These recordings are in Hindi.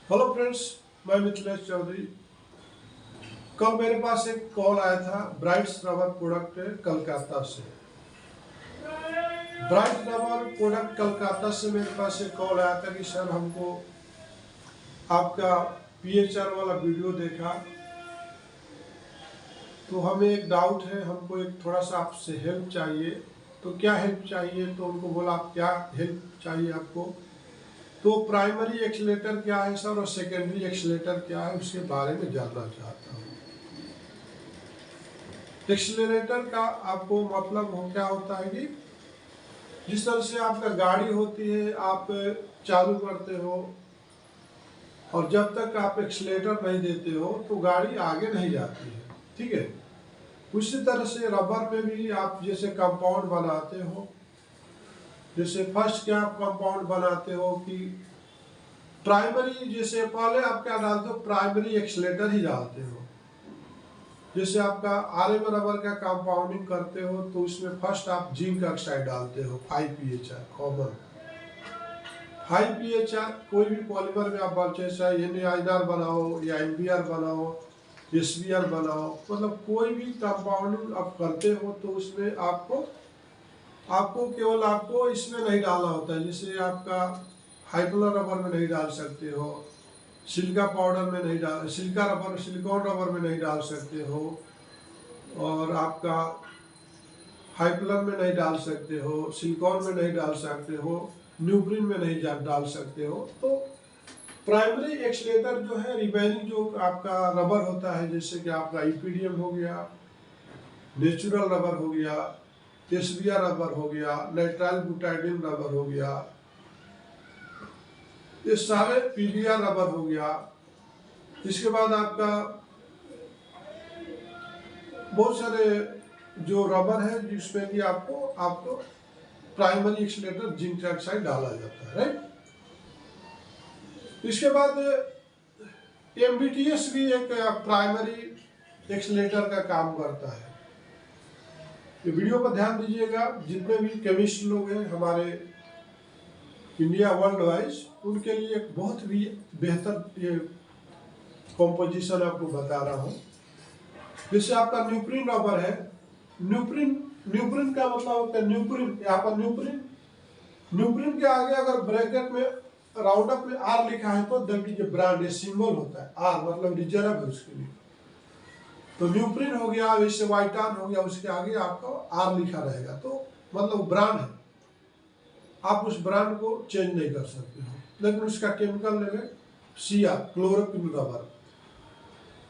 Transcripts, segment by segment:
हेलो फ्रेंड्स, मैं मिथिलेश चौधरी। कल मेरे पास एक कॉल आया था ब्राइट्स रबर प्रोडक्ट कलकत्ता से। ब्राइट रबर प्रोडक्ट कलकत्ता से मेरे पास एक कॉल आया था कि सर हमको आपका पीएचआर वाला वीडियो देखा तो हमें एक डाउट है, हमको एक थोड़ा सा आपसे हेल्प चाहिए। तो क्या हेल्प चाहिए? तो उनको बोला आप क्या हेल्प चाहिए आपको। तो प्राइमरी एक्सीलेटर क्या है सर और सेकेंडरी एक्सीलेटर क्या है उसके बारे में जानना चाहता हूँ। एक्सीलरेटर का आपको मतलब हो क्या होता है कि जिस तरह से आपका गाड़ी होती है, आप चालू करते हो और जब तक आप एक्सीलरेटर नहीं देते हो तो गाड़ी आगे नहीं जाती है, ठीक है। उसी तरह से रबर में भी आप जैसे कंपाउंड बनाते हो, जैसे फर्स्ट क्या आप कंपाउंड बनाते हो कि प्राइमरी, जैसे पहले आप क्या डालते हो, प्राइमरी एक्सीलरेटर ही डालते हो। जैसे आपका आरएम रबर का कंपाउंडिंग करते हो तो उसमें फर्स्ट आप जिंक ऑक्साइड डालते हो 5 pHr कॉमन। 5 pHr कोई भी पॉलीमर में आप बचे, चाहे NaR बनाओ या NBr बनाओ, SBr बनाओ, मतलब कोई भी कंपाउंडिंग आप करते हो तो उसमें आपको आपको केवल आपको इसमें नहीं डालना होता है। जैसे आपका हाइपोलर रबर में नहीं डाल सकते हो, सिलिका पाउडर में नहीं डाल, सिलिका रबर सिलिकॉन रबर में नहीं डाल सकते हो, और आपका हाइपलर में नहीं डाल सकते हो, सिलिकॉन में नहीं डाल सकते हो, न्यूब्रिन में नहीं डाल सकते हो। तो प्राइमरी एक्सीलेटर जो है, रिमेनिंग जो आपका रबर होता है, जैसे कि आपका ईपीडीएम हो गया, नेचुरल रबर हो गया, एसबीआर रबर हो गया, नाइट्राइल बुटाइडिन रबर हो गया, ये सारे पीबीआर रबर हो गया। इसके बाद आपका बहुत सारे जो रबर है जिसमें कि आपको आपको प्राइमरी एक्सीलरेटर जिंक ऑक्साइड डाला जाता है, राइट। इसके बाद एमबीटीएस भी एक प्राइमरी एक्सीलरेटर का काम करता है। ये वीडियो पर ध्यान दीजिएगा, जितने भी केमिस्ट लोग हैं हमारे इंडिया वर्ल्ड वाइज, उनके लिए एक बहुत भी बेहतर ये कॉम्पोजिशन आपको बता रहा हूँ। जैसे आपका न्यूप्रिन रबर है, न्यूप्रिन न्यूप्रिन का मतलब होता है न्यूप्रिन, यहाँ पर न्यूप्रिन न्यूप्रिन के आगे अगर ब्रैकेट में राउंड अप में आर लिखा है तो दैट इज ब्रांड, ये सिंबल होता है। आर मतलब रिजर्व है उसके लिए। तो न्यूप्रिन हो गया, वैसे वाइटान हो गया, उसके आगे आपको आर लिखा रहेगा तो मतलब ब्रांड है। आप उस ब्रांड को चेंज नहीं कर सकते हो, लेकिन उसका केमिकल नेम है CR, क्लोरोक्विन रबर।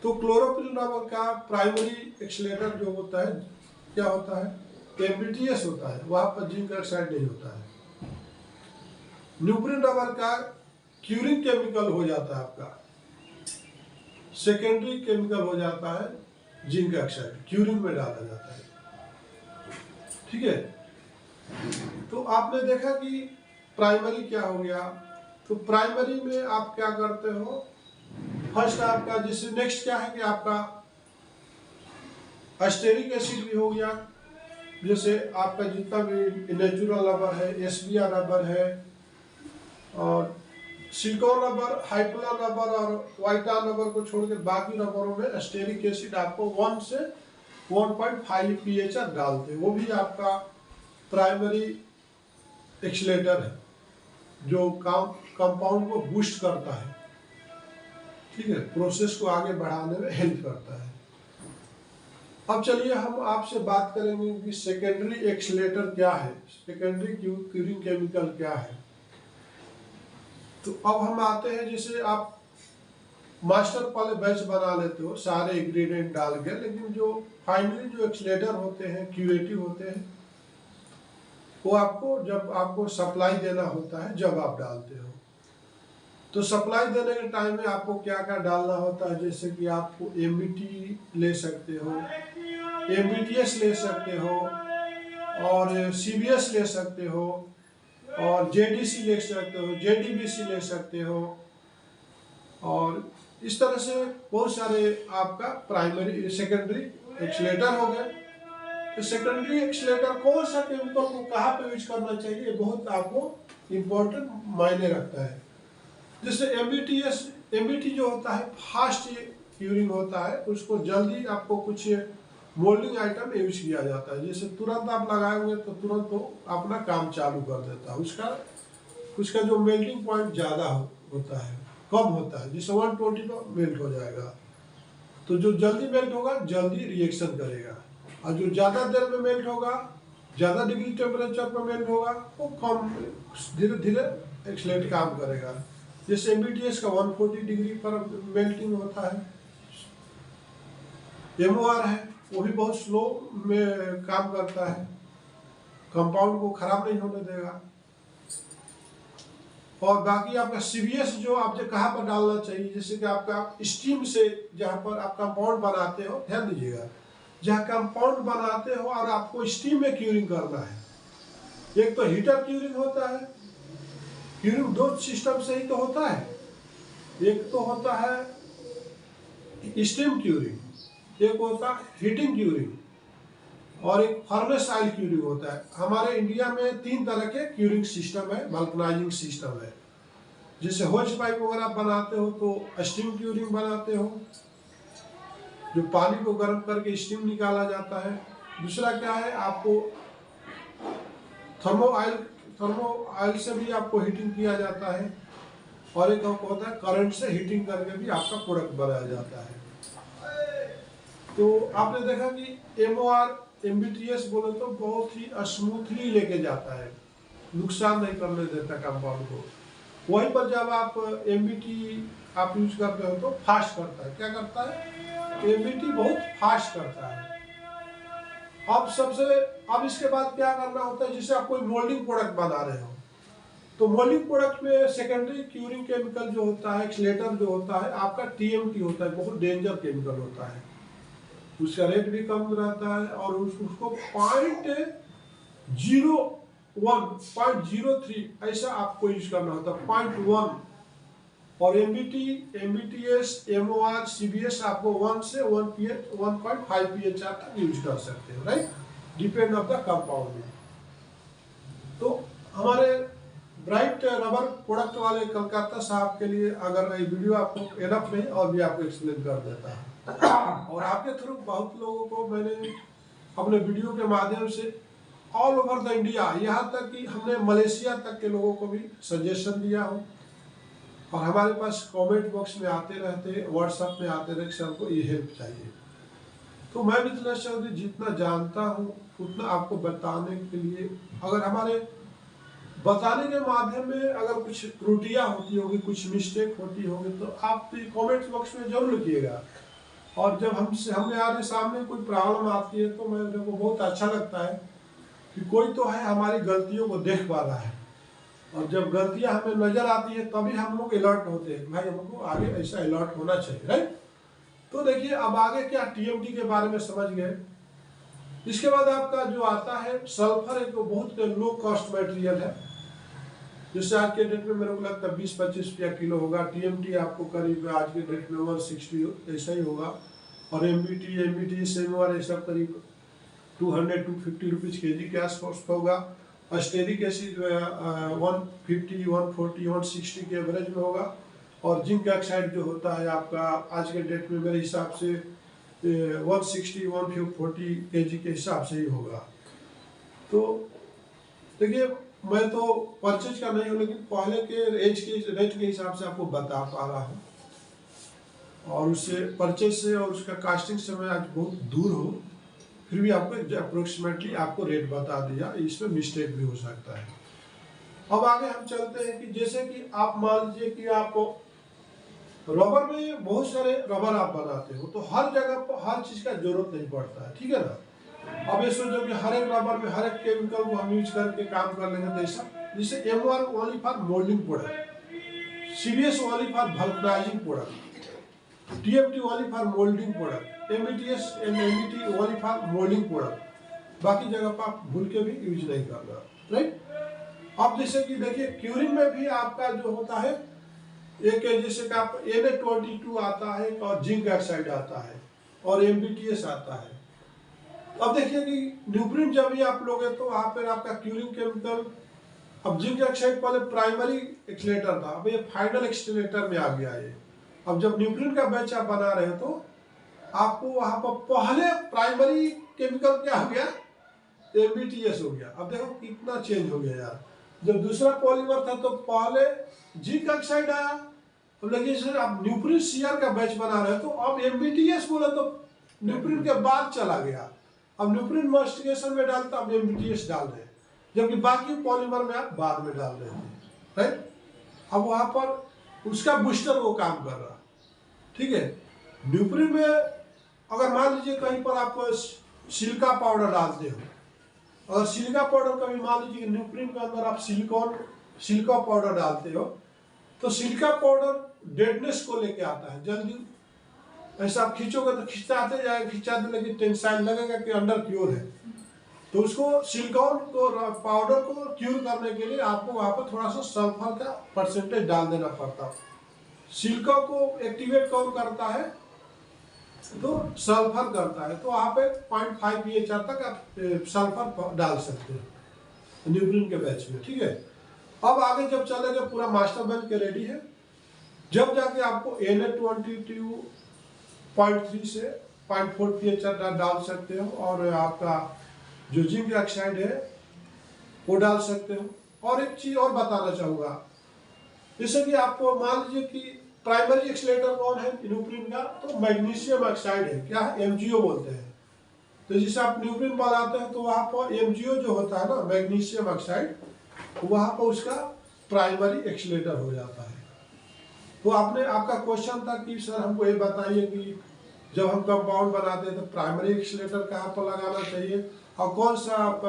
तो क्लोरोक्विन रबर का प्राइमरी एक्सीलरेटर जो होता है क्या होता है, एमबीटीएस होता है, वहां पर जिंक ऑक्साइड नहीं होता है। न्यूप्रिन रबर का क्यूरिंग केमिकल हो जाता है, आपका सेकेंडरी केमिकल हो जाता है जिंक ऑक्साइड, क्यूरिंग में डाला जाता है, ठीक है। तो आपने देखा कि प्राइमरी क्या हो गया। तो प्राइमरी में आप क्या करते हो, फर्स्ट आपका जैसे नेक्स्ट क्या है कि आपका अस्टेरिक एसिड भी हो गया। जैसे आपका जितना भी नेचुरल रबर है, एसबीआर रबर है, और सिलिकॉन रबर, हाइपोलर रबर और वाइटान रबर को छोड़कर बाकी रबरों में अस्टेरिक एसिड आपको 1 से 1.5 pHr डालते हैं। वो भी आपका प्राइमरी एक्सीलरेटर है जो कंपाउंड को बूस्ट करता है, ठीक है, प्रोसेस को आगे बढ़ाने में हेल्प करता है। अब चलिए हम आपसे बात करेंगे कि सेकेंडरी एक्सीलरेटर क्या है, सेकेंडरी क्यूरिंग केमिकल क्या है। तो अब हम आते हैं, जैसे आप मास्टर पहले बैच बना लेते हो सारे इंग्रेडिएंट डाल के, लेकिन जो फाइनली जो एक्सीलरेटर होते हैं, क्यूरेटिव होते हैं, वो आपको जब आपको सप्लाई देना होता है जब आप डालते हो। तो सप्लाई देने के टाइम में आपको क्या क्या डालना होता है, जैसे कि आपको एमबीटी ले सकते हो, एमबीटीएस ले सकते हो, और सीबीएस ले सकते हो, और जेडीसी ले सकते हो, जेडीबीसी ले सकते हो, और इस तरह से बहुत सारे आपका प्राइमरी सेकेंडरी एक्सीलरेटर हो गए। तो सेकेंडरी एक्सीलरेटर कौन सा केमिकल को कहाँ पे यूज करना चाहिए, बहुत आपको इम्पोर्टेंट मायने रखता है। जैसे एमबीटी जो होता है फास्ट क्यूरिंग होता है, उसको जल्दी आपको कुछ मोल्डिंग आइटम यूज किया जाता है, जैसे तुरंत आप लगाएंगे तो तुरंत वो अपना काम चालू कर देता है। उसका जो मेल्टिंग पॉइंट ज़्यादा होता है, कम होता है, जैसे 120 पर मेल्ट हो जाएगा। तो जो जल्दी मेल्ट होगा जल्दी रिएक्शन करेगा, और जो ज़्यादा देर में मेल्ट होगा, ज़्यादा डिग्री टेम्परेचर पर मेल्ट होगा, वो कम धीरे धीरे एक्सलेट काम करेगा। जैसे एमबीटीएस का 140 डिग्री पर मेल्टिंग होता है। एमओआर है, वो भी बहुत स्लो में काम करता है, कंपाउंड को खराब नहीं होने देगा। और बाकी आपका सीबीएस जो आप कहाँ पर डालना चाहिए, जैसे कि आपका स्टीम से जहाँ पर आप कंपाउंड बनाते हो, ध्यान दीजिएगा, जहाँ कंपाउंड बनाते हो और आपको स्टीम में क्यूरिंग करना है, एक तो हीटर क्यूरिंग होता है, क्यूरिंग दो सिस्टम से ही तो होता है, एक तो होता है स्टीम क्यूरिंग, एक होता है हीटिंग क्यूरिंग, और एक फर्नेस ऑयल क्यूरिंग होता है। हमारे इंडिया में 3 तरह के क्यूरिंग सिस्टम है, वल्कनाइजिंग सिस्टम है। जैसे होज पाइप वगैरह बनाते हो तो स्टीम क्यूरिंग बनाते हो, जो पानी को गर्म करके स्टीम निकाला जाता है। दूसरा क्या है, आपको थर्मो ऑयल से भी आपको हीटिंग किया जाता है, और एक होता है करंट से हीटिंग करके भी आपका प्रोडक्ट बनाया जाता है। तो आपने देखा कि एमओआर एमबीटीएस बोले तो बहुत ही स्मूथली लेके जाता है, नुकसान नहीं करने देता कंपाउंड को। वहीं पर जब आप एमबीटी आप यूज करते हो तो फास्ट करता है। क्या करता है, एमबीटी बहुत फास्ट करता है। अब इसके बाद क्या करना होता है, जैसे आप कोई मोल्डिंग प्रोडक्ट बना रहे हो, तो मोल्डिंग प्रोडक्ट में सेकेंडरी क्यूरिंग केमिकल जो होता है, एक्सलेटर जो होता है आपका टीएमटी होता है, बहुत डेंजर केमिकल होता है, उसका रेट भी कम रहता है, और उसको 0.03 ऐसा आपको यूज करना होता है, 0.1। और एमबीटीएस एमओआर सीबीएस आपको 1 से 1.5 पीएचआर तक यूज कर सकते हो, right, depend of the compound. तो हमारे ब्राइट रबर प्रोडक्ट वाले कलकत्ता साहब के लिए अगर ये वीडियो आपको एनफ नहीं और भी आपको एक्सप्लेन कर देता है, और आपके थ्रू बहुत लोगों को मैंने अपने वीडियो के माध्यम से ऑल ओवर द इंडिया, यहाँ तक कि हमने मलेशिया तक के लोगों को भी सजेशन दिया हो, और हमारे पास कमेंट बॉक्स में आते रहते, व्हाट्सएप में आते रहते, सर को ये हेल्प चाहिए। तो मैं मिथिलेश चौधरी जितना जानता हूँ उतना आपको बताने के लिए, अगर हमारे बताने के माध्यम में अगर कुछ त्रुटियां होती होगी, कुछ मिस्टेक होती होगी, तो आप कमेंट बॉक्स में जरूर लिखिएगा। और जब हमने आगे सामने कोई प्रॉब्लम आती है तो मेरे को बहुत अच्छा लगता है कि कोई तो है हमारी गलतियों को देख पा रहा है, और जब गलतियां हमें नजर आती है तभी हम लोग अलर्ट होते हैं, भाई हमको आगे ऐसा अलर्ट होना चाहिए, राइट। तो देखिए अब आगे क्या, टीएमटी के बारे में समझ गए। इसके बाद आपका जो आता है सल्फर, एक बहुत लो कॉस्ट मटेरियल है, जिससे आज के डेट में मेरे को लगता है 20-25 रुपया किलो होगा। टीएमटी आपको करीब आज के डेट में 160 ऐसा ही होगा, और एमबीटी सेमोर ये सब करीब 200-250 रुपीज़ केजी के आसपास होगा। स्टेरिक एसिड 150, 140, 160 के एवरेज में होगा, और जिंक ऑक्साइड जो होता है आपका आज के डेट में मेरे हिसाब से 160-140 केजी के हिसाब से ही होगा। तो देखिए मैं तो परचेज का नहीं हूँ, लेकिन पहले के रेट के हिसाब से आपको बता पा रहा हूँ, और उससे परचेज से और उसका कास्टिंग से मैं आज बहुत दूर हूँ, फिर भी आपको अप्रोक्सीमेटली आपको रेट बता दिया, इसमें मिस्टेक भी हो सकता है। अब आगे हम चलते हैं कि जैसे कि आप मान लीजिए कि आप रबर में बहुत सारे रबर आप बनाते हो, तो हर जगह पर हर चीज़ का जरूरत नहीं पड़ता है, ठीक है ना। अब ये सोचो कि हर एक रबर में हर एक केमिकल को हम यूज करके काम कर लेंगे, तो ऐसा जैसे MOR only for moulding product, CBS only for vulcanising product, TMT only for moulding product, MBTS and MBT only for moulding product, बाकी जगह पर आप भूल के भी यूज नहीं करना, राइट। अब जैसे कि देखिए क्यूरिंग में भी आपका जो होता है एक जैसे कि आप Na22 आता है, और जिंक ऑक्साइड आता है, और एमबीटीएस आता है। अब देखिए कि न्यूप्रिन जब भी आप लोगे तो वहाँ पर आपका क्यूरिंग केमिकल अब जिंक ऑक्साइड पहले प्राइमरी एक्सीलेटर था, अब ये फाइनल एक्सीलेटर में आ गया ये। अब जब न्यूक्लियन का बैच आप बना रहे हो तो आपको वहां पर पहले प्राइमरी केमिकल क्या हो गया, एमबीटीएस हो गया। अब देखो कितना चेंज हो गया यार। जब दूसरा पॉलीमर था तो पहले जिंक ऑक्साइड आया, अब लेकिन आप न्यूक्लियन सीआर का बैच बना रहे हो तो अब एमबीटीएस बोला तो न्यूक्लियन के बाद चला गया। अब न्यूक्लियन मॉडिफिकेशन में डालता, अब एमबीटीएस डाल रहे हैं, जबकि बाकी पॉलीमर में आप बाद में डाल रहे थे, राइट। अब वहां पर उसका बूस्टर वो काम कर रहा, ठीक है। न्यूक्लियन में अगर मान लीजिए कहीं पर आप सिलिका पाउडर डालते हो, और सिलिका पाउडर कभी मान लीजिए न्यूक्लियन के अंदर आप सिलिका पाउडर डालते हो तो सिलिका पाउडर डेडनेस को लेके आता है, जल्दी ऐसा आप खींचोगे तो खिंचाते जाएगा, खिंचाते लेकिन टेंसाइल लगेगा कि अंडर क्योर है। तो उसको सिलिकॉन को पाउडर को क्यूर करने के लिए आपको वहां पर थोड़ा सा सल्फर का परसेंटेज डाल देना पड़ता। सिलिका को एक्टिवेट कौन करता है, तो सल्फर करता है, तो वहां पे 0.5 pH तक आप सल्फर डाल सकते हैं न्यूक्लियन के बैच में, ठीक है। अब आगे जब चलेगा पूरा मास्टर बैच के रेडी है, जब जाके आपको Na22.3 से 0.4 pH डाल सकते हो, और आपका जो जिंक ऑक्साइड है वो डाल सकते हो। और एक चीज और बताना चाहूंगा, जैसे कि आपको मान लीजिए कि प्राइमरी एक्सीलेटर कौन है न्यूक्लियन का, तो मैग्नीशियम ऑक्साइड है, क्या है, एमजीओ बोलते हैं। तो जैसे आप न्यूक्लियन बनाते हैं तो वहां पर एमजीओ जो होता है ना, मैग्नीशियम ऑक्साइड, वहां पर उसका प्राइमरी एक्सीलेटर हो जाता है। तो आपका क्वेश्चन था कि सर हमको ये बताइए कि जब हम कंपाउंड बनाते हैं तो प्राइमरी एक्सीलेटर कहाँ पर लगाना चाहिए और कौन सा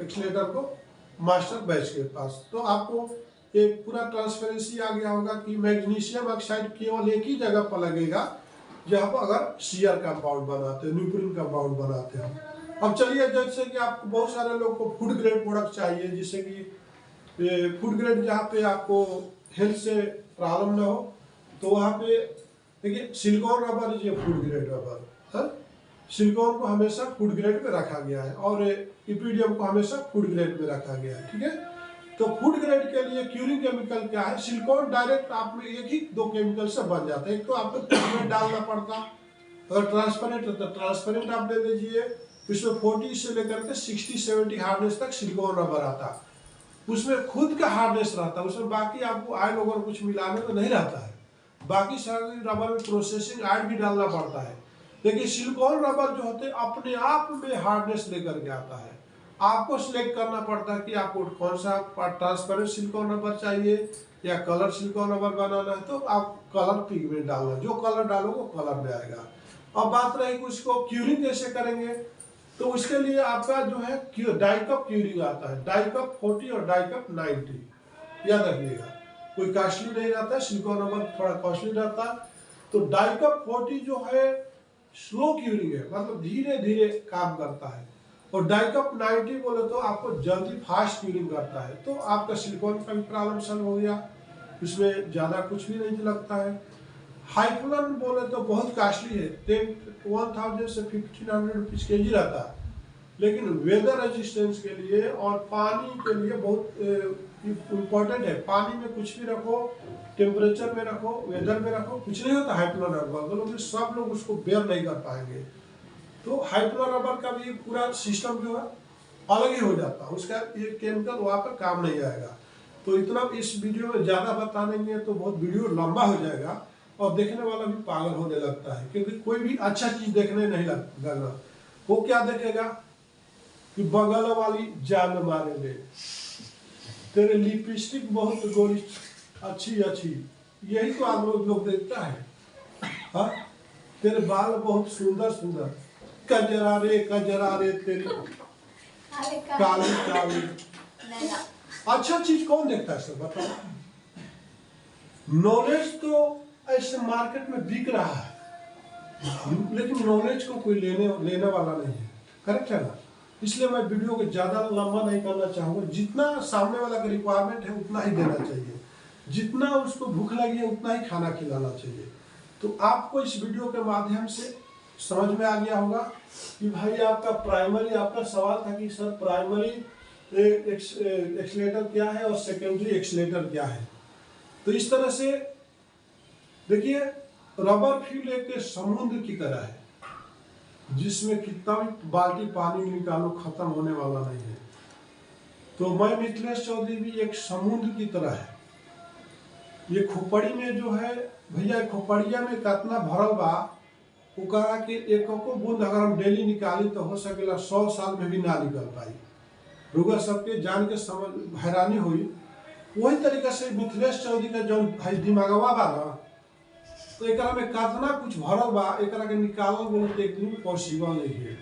एक्सीलेटर को मास्टर बैच के पास। तो आपको एक पूरा ट्रांसपेरेंसी आ गया होगा कि मैग्नीशियम ऑक्साइड केवल एक ही जगह पर लगेगा जहाँ पर अगर सीआर कंपाउंड बनाते हैं, न्यूक्लियन कंपाउंड बनाते हैं। अब चलिए, जैसे कि आपको बहुत सारे लोग को फूड ग्रेड प्रोडक्ट चाहिए, जिससे कि फूड ग्रेड जहाँ पे आपको हेल्थ से प्रॉब्लम ना हो, तो वहाँ पे देखिए silicone rubber is food grade rubber है। सिलिकॉन को हमेशा फूड ग्रेड में रखा गया है और इपीडियम को हमेशा फूड ग्रेड में रखा गया है, ठीक है। तो फूड ग्रेड के लिए क्यूरिंग केमिकल क्या है, सिलिकॉन डायरेक्ट आप में एक ही दो केमिकल से बन जाता है। एक तो आपको पिगमेंट डालना पड़ता, अगर ट्रांसपेरेंट है तो ट्रांसपेरेंट आप ले लीजिए, उसमें 40 से लेकर के 60-70 हार्डनेस तक सिलिकॉन रबर आता, उसमें खुद का हार्डनेस रहता है, उसमें बाकी आपको ऑयल वगैरह कुछ मिलाने में नहीं रहता है। बाकी सारे रबर में प्रोसेसिंग ऑयल भी डालना पड़ता है, लेकिन सिलिकॉन रबर जो होते हैं अपने आप में हार्डनेस लेकर के आता है। आपको सिलेक्ट करना पड़ता है कि आपको कौन सा ट्रांसपेरेंट सिलिकॉन रबर चाहिए या कलर सिलिकॉन रबर बनाना है, तो आप कलर पिगमेंट डालना, जो कलर डालोगे वो कलर में आएगा। अब बात रही कि उसको क्यूरिंग कैसे करेंगे, तो उसके लिए आपका जो है डाइकप क्यूरिंग आता है, डाइकप 40 और डाइकप 90, याद रखिएगा, कोई कॉस्टली नहीं रहता है, सिलिकॉन रबर थोड़ा कॉस्टली रहता है। तो डाइकप 40 जो है स्लो क्यूरिंग है, मतलब धीरे धीरे काम करता है, और डाइकप 90 बोले तो आपको जल्दी फास्ट क्यूरिंग करता है। तो आपका सिलिकॉन का भी प्रॉब्लम सॉल्व हो गया, उसमें ज़्यादा कुछ भी नहीं लगता है। हाइफलन बोले तो बहुत कॉस्टली है, 1000 से 1500 रुपीज़ के जी रहता है, लेकिन वेदर रेजिस्टेंस के लिए और पानी के लिए बहुत इम्पोर्टेंट है। पानी में कुछ भी रखो, टेम्परेचर में रखो, वेदर में रखो, कुछ नहीं होता हाइफलन रबर, सब लोग उसको बेयर नहीं कर पाएंगे। तो हाइफलन रबर का भी पूरा सिस्टम जो है अलग ही हो जाता है, उसका ये केमिकल वहाँ पर काम नहीं आएगा। तो इतना इस वीडियो में ज़्यादा बता देंगे तो बहुत वीडियो लंबा हो जाएगा और देखने वाला भी पागल होने लगता है, क्योंकि कोई भी अच्छा चीज़ देखने नहीं लगना। वो क्या देखेगा कि बगल वाली जान मारेंगे, तेरे लिपस्टिक बहुत गोरी अच्छी अच्छी, यही तो आप लोग देखता है। हाँ, तेरे बाल बहुत सुंदर सुंदर, कजरा रे तेरी काली काली। अच्छा चीज कौन देखता है सर, बताओ। नॉलेज तो ऐसे मार्केट में बिक रहा है, लेकिन नॉलेज को कोई लेने वाला नहीं है, करेक्ट है ना। इसलिए मैं वीडियो को ज़्यादा लंबा नहीं करना चाहूँगा, जितना सामने वाला का रिक्वायरमेंट है उतना ही देना चाहिए, जितना उसको भूख लगी है उतना ही खाना खिलाना चाहिए। तो आपको इस वीडियो के माध्यम से समझ में आ गया होगा कि भाई आपका प्राइमरी, आपका सवाल था कि सर प्राइमरी एक्सीलेटर क्या है और सेकेंडरी एक्सीलेटर क्या है। तो इस तरह से देखिए, रबर फ्यूल एक समुद्र की तरह है जिसमें कितना भी बाल्टी पानी निकालो खत्म होने वाला नहीं है। तो मैं मिथिलेश चौधरी भी एक समुद्र की तरह है। ये खोपड़ी में जो है भैया, खोपड़िया में कितना भरल बा, उकरा के एक बूंद अगर हम डेली निकाली तो हो सकेला 100 साल में भी ना निकल पाई। रुगा सबके जान के समझ हैरानी हुई। वही तरीका से मिथिलेश चौधरी का जो भाई दिमागवा बा ना, तो एक में कितना कुछ भरल बा, एक के निकालल बोले तो एक दिन पॉसिबल नहीं है,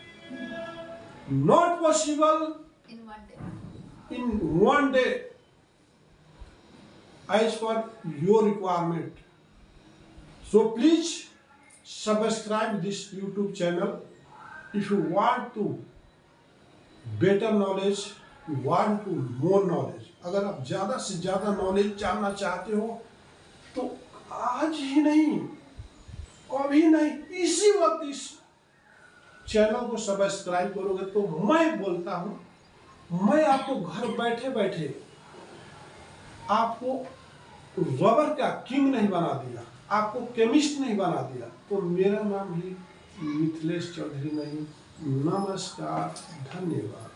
not possible in one day as for your requirement. So please subscribe this YouTube channel if you want to better knowledge, you want to more knowledge. अगर आप ज़्यादा से ज़्यादा नॉलेज जानना चाहते हो तो आज ही नहीं, कभी नहीं, इसी वक्त इस चैनल को सब्सक्राइब करोगे तो मैं बोलता हूँ, मैं आपको घर बैठे बैठे आपको रबर का किंग नहीं बना दिया, आपको केमिस्ट नहीं बना दिया, तो मेरा नाम ही मिथिलेश चौधरी नहीं। नमस्कार, धन्यवाद।